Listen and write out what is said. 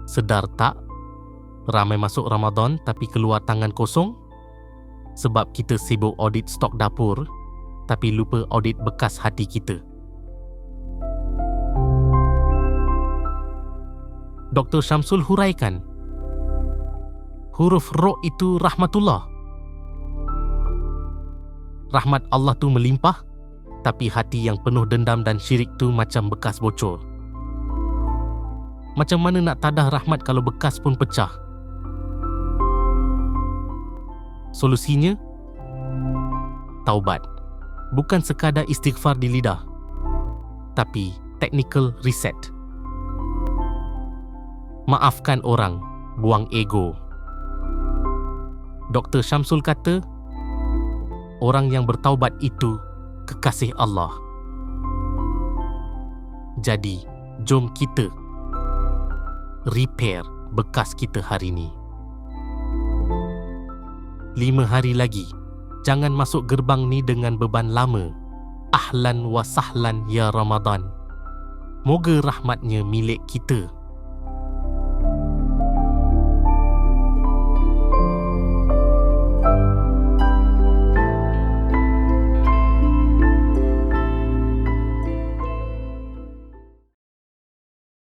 Sedar tak? Ramai masuk Ramadan tapi keluar tangan kosong? Sebab kita sibuk audit stok dapur tapi lupa audit bekas hati kita. Dr. Syamsul huraikan, huruf Ro itu rahmatullah. Rahmat Allah tu melimpah, tapi hati yang penuh dendam dan syirik tu macam bekas bocor. Macam mana nak tadah rahmat kalau bekas pun pecah? Solusinya, taubat. Bukan sekadar istighfar di lidah, tapi technical reset. Maafkan orang, buang ego. Dr. Syamsul kata, orang yang bertaubat itu kekasih Allah. Jadi, jom kita repair bekas kita hari ni. 5 hari lagi, jangan masuk gerbang ni dengan beban lama. Ahlan wa sahlan ya Ramadan. Moga rahmatnya milik kita.